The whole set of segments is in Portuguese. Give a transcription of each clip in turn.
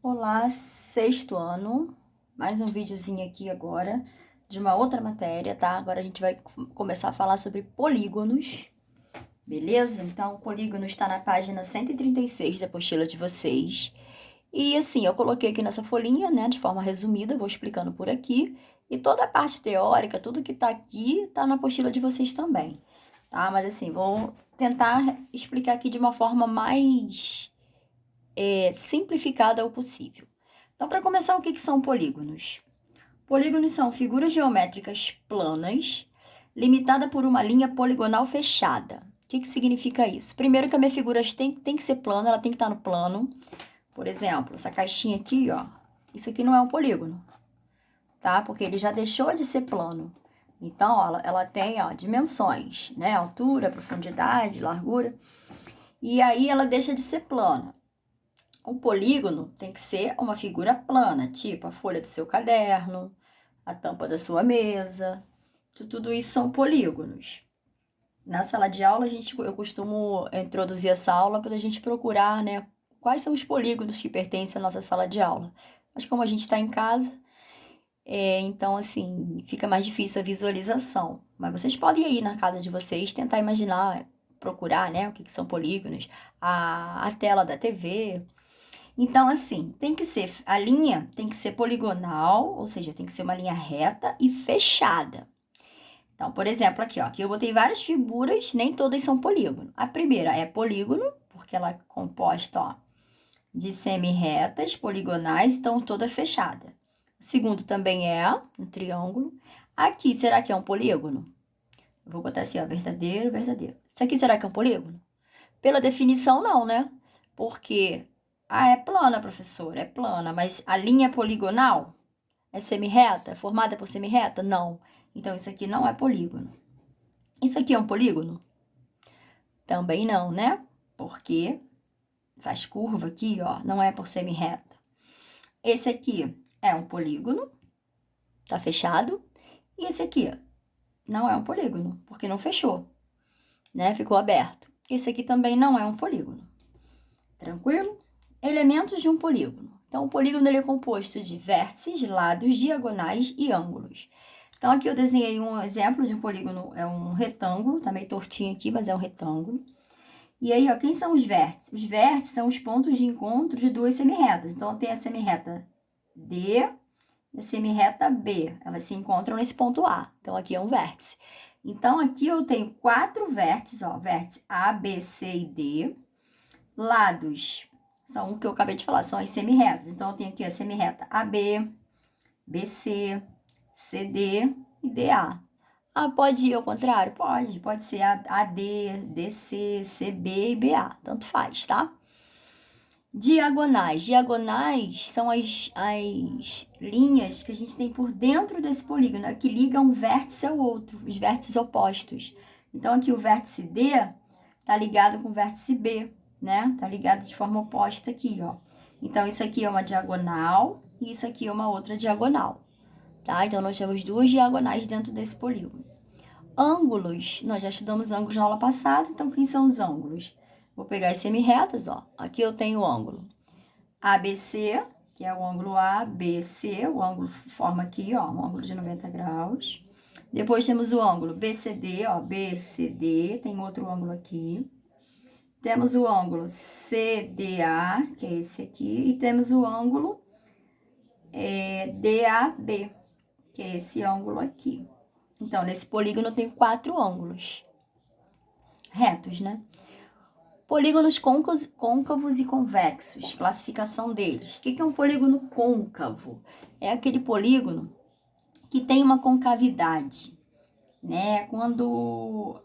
Olá, sexto ano, mais um videozinho aqui agora de uma outra matéria, tá? Agora a gente vai começar a falar sobre polígonos, beleza? Então, o polígono está na página 136 da apostila de vocês. E assim, eu coloquei aqui nessa folhinha, né, de forma resumida, vou explicando por aqui. E toda a parte teórica, tudo que tá aqui, tá na apostila de vocês também, tá? Mas assim, vou tentar explicar aqui de uma forma mais simplificada ao possível. Então, para começar, o que são polígonos? Polígonos são figuras geométricas planas, limitada por uma linha poligonal fechada. O que significa isso? Primeiro que a minha figura tem que ser plana, ela tem que estar no plano. Por exemplo, essa caixinha aqui, ó, isso aqui não é um polígono, tá? Porque ele já deixou de ser plano. Então, ó, ela tem, ó, dimensões, né? Altura, profundidade, largura. E aí ela deixa de ser plana. O polígono tem que ser uma figura plana, tipo a folha do seu caderno, a tampa da sua mesa. Tudo isso são polígonos. Na sala de aula, eu costumo introduzir essa aula para a gente procurar, né, quais são os polígonos que pertencem à nossa sala de aula. Mas como a gente está em casa, então, assim, fica mais difícil a visualização. Mas vocês podem ir na casa de vocês, tentar imaginar, procurar, né, o que são polígonos, a tela da TV. Então, assim, a linha tem que ser poligonal, ou seja, tem que ser uma linha reta e fechada. Então, por exemplo, aqui, ó, aqui eu botei várias figuras, nem todas são polígono. A primeira é polígono, porque ela é composta, ó, de semi-retas poligonais, então toda fechada. O segundo também é um triângulo. Aqui, será que é um polígono? Eu vou botar assim, ó, verdadeiro, verdadeiro. Isso aqui será que é um polígono? Pela definição, não, né? Porque é plana, professora, é plana, mas a linha é poligonal? É semirreta? É formada por semirreta? Não. Então, isso aqui não é polígono. Isso aqui é um polígono? Também não, né? Porque faz curva aqui, ó, não é por semirreta. Esse aqui é um polígono, tá fechado. E esse aqui não é um polígono, porque não fechou, né? Ficou aberto. Esse aqui também não é um polígono. Tranquilo? Elementos de um polígono. Então, o polígono ele é composto de vértices, lados, diagonais e ângulos. Então, aqui eu desenhei um exemplo de um polígono, é um retângulo, tá meio tortinho aqui, mas é um retângulo. E aí, ó, quem são os vértices? Os vértices são os pontos de encontro de duas semirretas. Então, tem a semirreta D e a semirreta B. Elas se encontram nesse ponto A. Então, aqui é um vértice. Então, aqui eu tenho 4 vértices, ó, vértice A, B, C e D. Lados são o que eu acabei de falar, são as semirretas. Então, eu tenho aqui a semirreta AB, BC, CD e DA. Ah, pode ir ao contrário? Pode ser AD, DC, CB e BA, tanto faz, tá? Diagonais. Diagonais são as linhas que a gente tem por dentro desse polígono, que ligam um vértice ao outro, os vértices opostos. Então, aqui o vértice D tá ligado com o vértice B, né? Tá ligado de forma oposta aqui, ó. Então, isso aqui é uma diagonal e isso aqui é uma outra diagonal, tá? Então, nós temos duas diagonais dentro desse polígono. Ângulos, nós já estudamos ângulos na aula passada, então quem são os ângulos? Vou pegar as semirretas, ó. Aqui eu tenho o ângulo ABC, que é o ângulo ABC, o ângulo forma aqui, ó, um ângulo de 90 graus. Depois temos o ângulo BCD, ó, BCD, tem outro ângulo aqui. Temos o ângulo CDA, que é esse aqui, e temos o ângulo DAB, que é esse ângulo aqui. Então, nesse polígono tem 4 ângulos retos, né? Polígonos côncavos e convexos, classificação deles. O que é um polígono côncavo? É aquele polígono que tem uma concavidade, né? Quando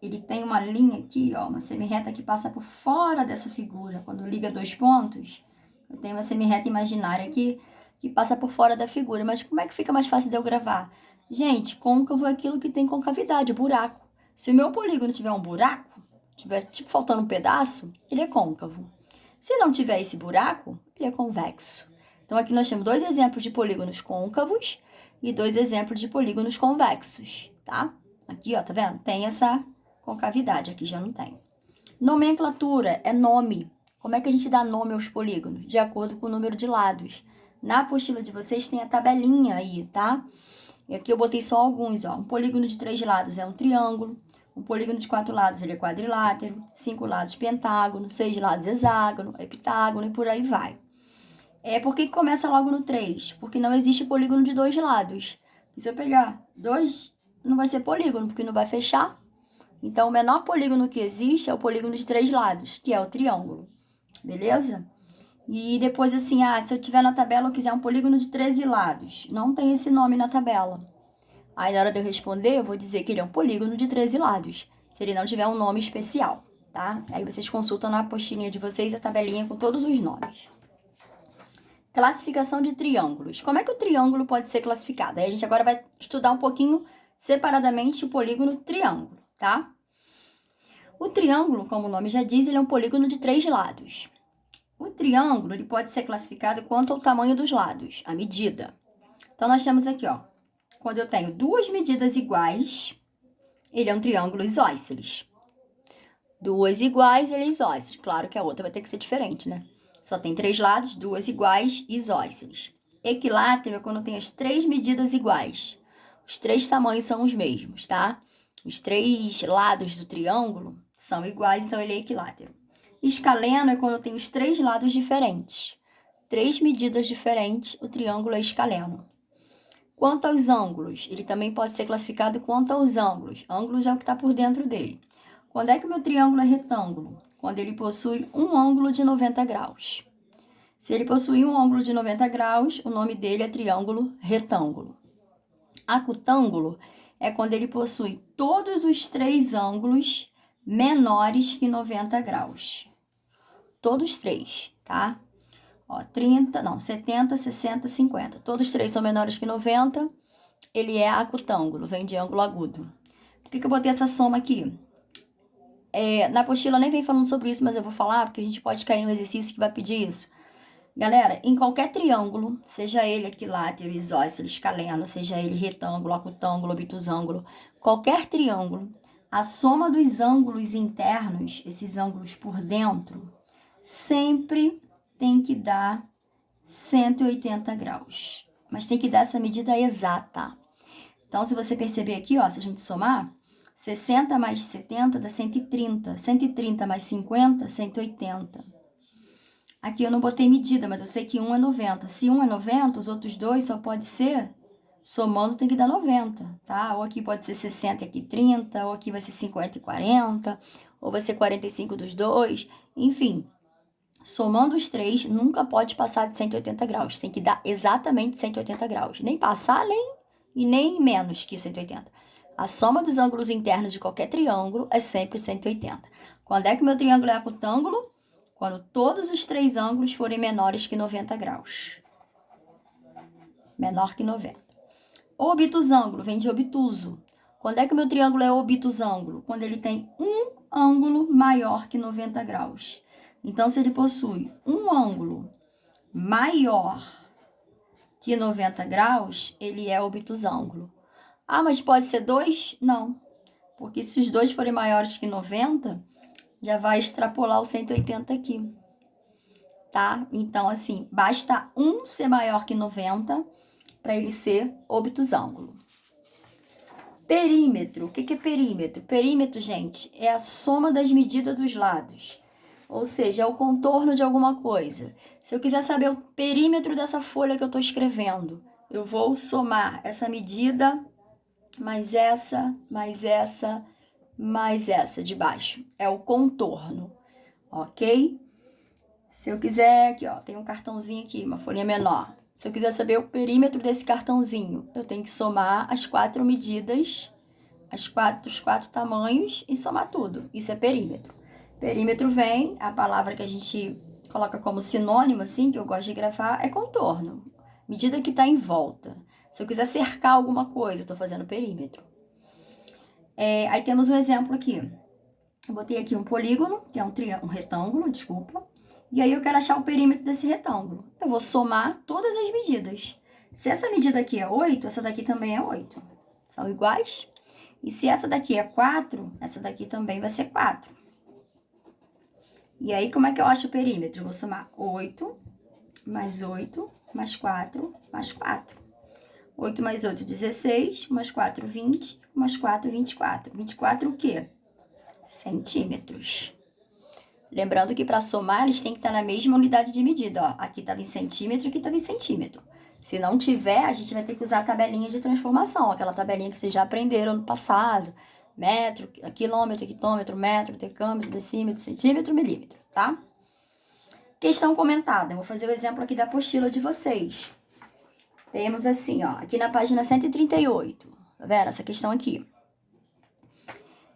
ele tem uma linha aqui, ó, uma semirreta que passa por fora dessa figura. Quando liga dois pontos, eu tenho uma semirreta imaginária aqui que passa por fora da figura. Mas como é que fica mais fácil de eu gravar? Gente, côncavo é aquilo que tem concavidade, buraco. Se o meu polígono tiver um buraco, tiver tipo faltando um pedaço, ele é côncavo. Se não tiver esse buraco, ele é convexo. Então, aqui nós temos 2 exemplos de polígonos côncavos e 2 exemplos de polígonos convexos, tá? Aqui, ó, tá vendo? Tem essa concavidade, aqui já não tem. Nomenclatura é nome. Como é que a gente dá nome aos polígonos? De acordo com o número de lados. Na apostila de vocês tem a tabelinha aí, tá? E aqui eu botei só alguns, ó. Um polígono de 3 lados é um triângulo. Um polígono de 4 lados ele é quadrilátero. 5 lados pentágono. 6 lados hexágono, heptágono e por aí vai. Por que começa logo no 3? Porque não existe polígono de 2 lados. E se eu pegar 2, não vai ser polígono, porque não vai fechar. Então, o menor polígono que existe é o polígono de 3 lados, que é o triângulo. Beleza? E depois, assim, se eu tiver na tabela eu quiser um polígono de 13 lados, não tem esse nome na tabela. Aí, na hora de eu responder, eu vou dizer que ele é um polígono de 13 lados, se ele não tiver um nome especial, tá? Aí vocês consultam na apostilinha de vocês a tabelinha com todos os nomes. Classificação de triângulos. Como é que o triângulo pode ser classificado? Aí a gente agora vai estudar um pouquinho separadamente o polígono triângulo, tá? O triângulo, como o nome já diz, ele é um polígono de 3 lados. O triângulo ele pode ser classificado quanto ao tamanho dos lados, a medida. Então, nós temos aqui, ó, quando eu tenho duas medidas iguais, ele é um triângulo isósceles. Duas iguais, ele é isósceles. Claro que a outra vai ter que ser diferente, né? Só tem 3 lados, duas iguais, isósceles. Equilátero é quando tem as 3 medidas iguais. Os 3 tamanhos são os mesmos, tá? Os 3 lados do triângulo são iguais, então ele é equilátero. Escaleno é quando tem os 3 lados diferentes. 3 medidas diferentes, o triângulo é escaleno. Quanto aos ângulos, ele também pode ser classificado quanto aos ângulos. Ângulos é o que está por dentro dele. Quando é que o meu triângulo é retângulo? Quando ele possui um ângulo de 90 graus. Se ele possui um ângulo de 90 graus, o nome dele é triângulo retângulo. Acutângulo é quando ele possui todos os 3 ângulos menores que 90 graus. Todos 3, tá? Ó, 70, 60, 50. Todos 3 são menores que 90. Ele é acutângulo, vem de ângulo agudo. Por que eu botei essa soma aqui? Na apostila nem vem falando sobre isso, mas eu vou falar, porque a gente pode cair no exercício que vai pedir isso. Galera, em qualquer triângulo, seja ele equilátero, isósceles, escaleno, seja ele retângulo, acutângulo, obtusângulo, qualquer triângulo, a soma dos ângulos internos, esses ângulos por dentro, sempre tem que dar 180 graus. Mas tem que dar essa medida exata. Então, se você perceber aqui, ó, se a gente somar, 60 mais 70 dá 130. 130 mais 50, 180. Aqui eu não botei medida, mas eu sei que um é 90. Se um é 90, os outros dois só pode ser, somando tem que dar 90, tá? Ou aqui pode ser 60 e aqui 30, ou aqui vai ser 50 e 40, ou vai ser 45 dos dois, enfim. Somando os 3, nunca pode passar de 180 graus. Tem que dar exatamente 180 graus. Nem passar, nem menos que 180. A soma dos ângulos internos de qualquer triângulo é sempre 180. Quando é que o meu triângulo é acutângulo? Quando todos os 3 ângulos forem menores que 90 graus. Menor que 90. Obtusângulo vem de obtuso. Quando é que o meu triângulo é obtusângulo? Quando ele tem um ângulo maior que 90 graus. Então, se ele possui um ângulo maior que 90 graus, ele é obtusângulo. Mas pode ser 2? Não. Porque se os 2 forem maiores que 90, já vai extrapolar o 180 aqui. Tá? Então, assim, basta um ser maior que 90 para ele ser obtusângulo. Perímetro. O que é perímetro? Perímetro, gente, é a soma das medidas dos lados. Ou seja, é o contorno de alguma coisa. Se eu quiser saber o perímetro dessa folha que eu estou escrevendo, eu vou somar essa medida mais essa, mais essa, mais essa de baixo. É o contorno, ok? Se eu quiser, aqui ó, tem um cartãozinho aqui, uma folhinha menor. Se eu quiser saber o perímetro desse cartãozinho, eu tenho que somar as 4 medidas, os 4 tamanhos e somar tudo. Isso é perímetro. Perímetro vem, a palavra que a gente coloca como sinônimo, assim, que eu gosto de grafar, é contorno. Medida que está em volta. Se eu quiser cercar alguma coisa, eu estou fazendo perímetro. Aí temos um exemplo aqui. Eu botei aqui um polígono, que é um retângulo, desculpa. E aí eu quero achar o perímetro desse retângulo. Eu vou somar todas as medidas. Se essa medida aqui é 8, essa daqui também é 8. São iguais. E se essa daqui é 4, essa daqui também vai ser 4. E aí, como é que eu acho o perímetro? Eu vou somar 8, mais 8, mais 4, mais 4. 8 mais 8, 16, mais 4, 20, mais 4, 24. 24 o quê? Centímetros. Lembrando que para somar, eles têm que estar na mesma unidade de medida, ó. Aqui estava em centímetro, aqui estava em centímetro. Se não tiver, a gente vai ter que usar a tabelinha de transformação, aquela tabelinha que vocês já aprenderam no passado. Metro, quilômetro, hectômetro, metro, decâmetro, decímetro, centímetro, milímetro, tá? Questão comentada. Eu vou fazer o exemplo aqui da apostila de vocês. Temos assim, ó, aqui na página 138. Tá vendo? Essa questão aqui.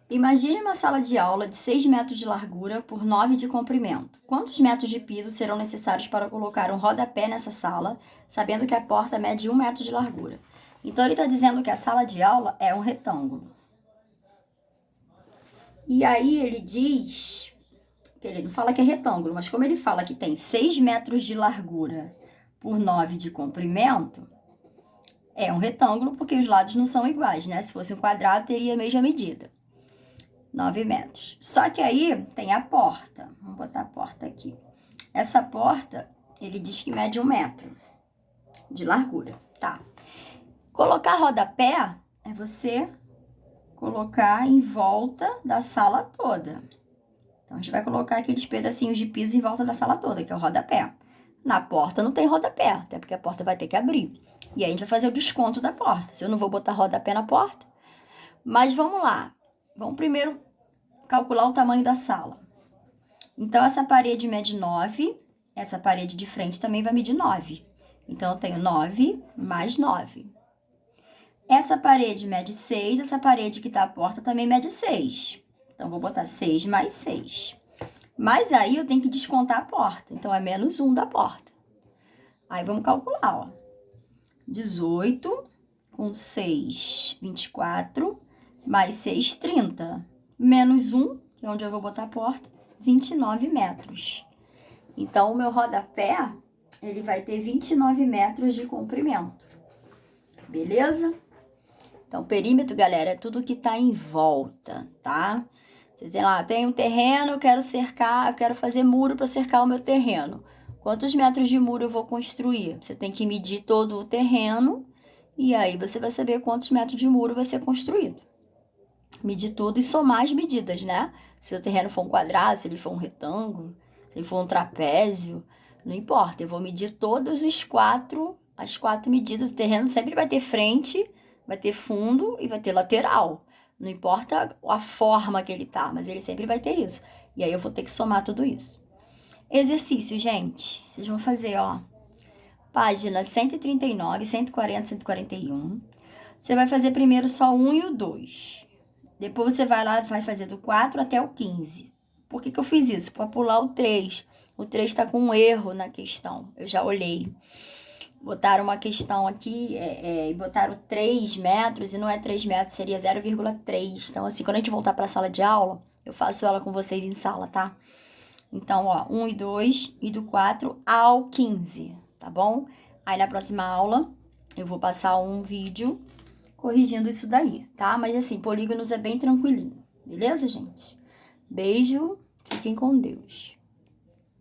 Imagine uma sala de aula de 6 metros de largura por 9 de comprimento. Quantos metros de piso serão necessários para colocar um rodapé nessa sala, sabendo que a porta mede 1 metro de largura? Então, ele está dizendo que a sala de aula é um retângulo. E aí, ele diz... que ele não fala que é retângulo, mas como ele fala que tem 6 metros de largura por 9 de comprimento, é um retângulo porque os lados não são iguais, né? Se fosse um quadrado, teria a mesma medida. 9 metros. Só que aí tem a porta. Vamos botar a porta aqui. Essa porta, ele diz que mede 1 metro de largura, tá? Colocar rodapé é você colocar em volta da sala toda. Então, a gente vai colocar aqueles pedacinhos de piso em volta da sala toda, que é o rodapé. Na porta não tem rodapé, até porque a porta vai ter que abrir. E aí, a gente vai fazer o desconto da porta. Se eu não vou botar rodapé na porta. Mas vamos lá. Vamos primeiro calcular o tamanho da sala. Então, essa parede mede 9. Essa parede de frente também vai medir 9. Então, eu tenho 9 mais 9. Essa parede mede 6. Essa parede que tá à porta também mede 6. Então, vou botar 6 mais 6. Mas aí, eu tenho que descontar a porta. Então, é menos 1 da porta. Aí, vamos calcular, ó. 18 com 6, 24, mais 6, 30. Menos 1, que é onde eu vou botar a porta, 29 metros. Então, o meu rodapé, ele vai ter 29 metros de comprimento. Beleza? Então, perímetro, galera, é tudo que tá em volta, tá? Vocês dizem lá, tem um terreno, eu quero cercar, eu quero fazer muro para cercar o meu terreno. Quantos metros de muro eu vou construir? Você tem que medir todo o terreno e aí você vai saber quantos metros de muro vai ser construído. Medir tudo e somar as medidas, né? Se o terreno for um quadrado, se ele for um retângulo, se ele for um trapézio, não importa. Eu vou medir todos as quatro medidas. O terreno sempre vai ter frente, vai ter fundo e vai ter lateral. Não importa a forma que ele tá, mas ele sempre vai ter isso. E aí eu vou ter que somar tudo isso. Exercício, gente. Vocês vão fazer, ó. Página 139, 140, 141. Você vai fazer primeiro só o 1 e o 2. Depois você vai lá, vai fazer do 4 até o 15. Por que eu fiz isso? Para pular o 3. O 3 está com um erro na questão. Eu já olhei. Botaram uma questão aqui e botaram 3 metros e não é 3 metros, seria 0,3. Então, assim, quando a gente voltar para a sala de aula, eu faço ela com vocês em sala, tá? Então, ó, 1 e 2 e do 4 ao 15, tá bom? Aí, na próxima aula, eu vou passar um vídeo corrigindo isso daí, tá? Mas, assim, polígonos é bem tranquilinho, beleza, gente? Beijo, fiquem com Deus.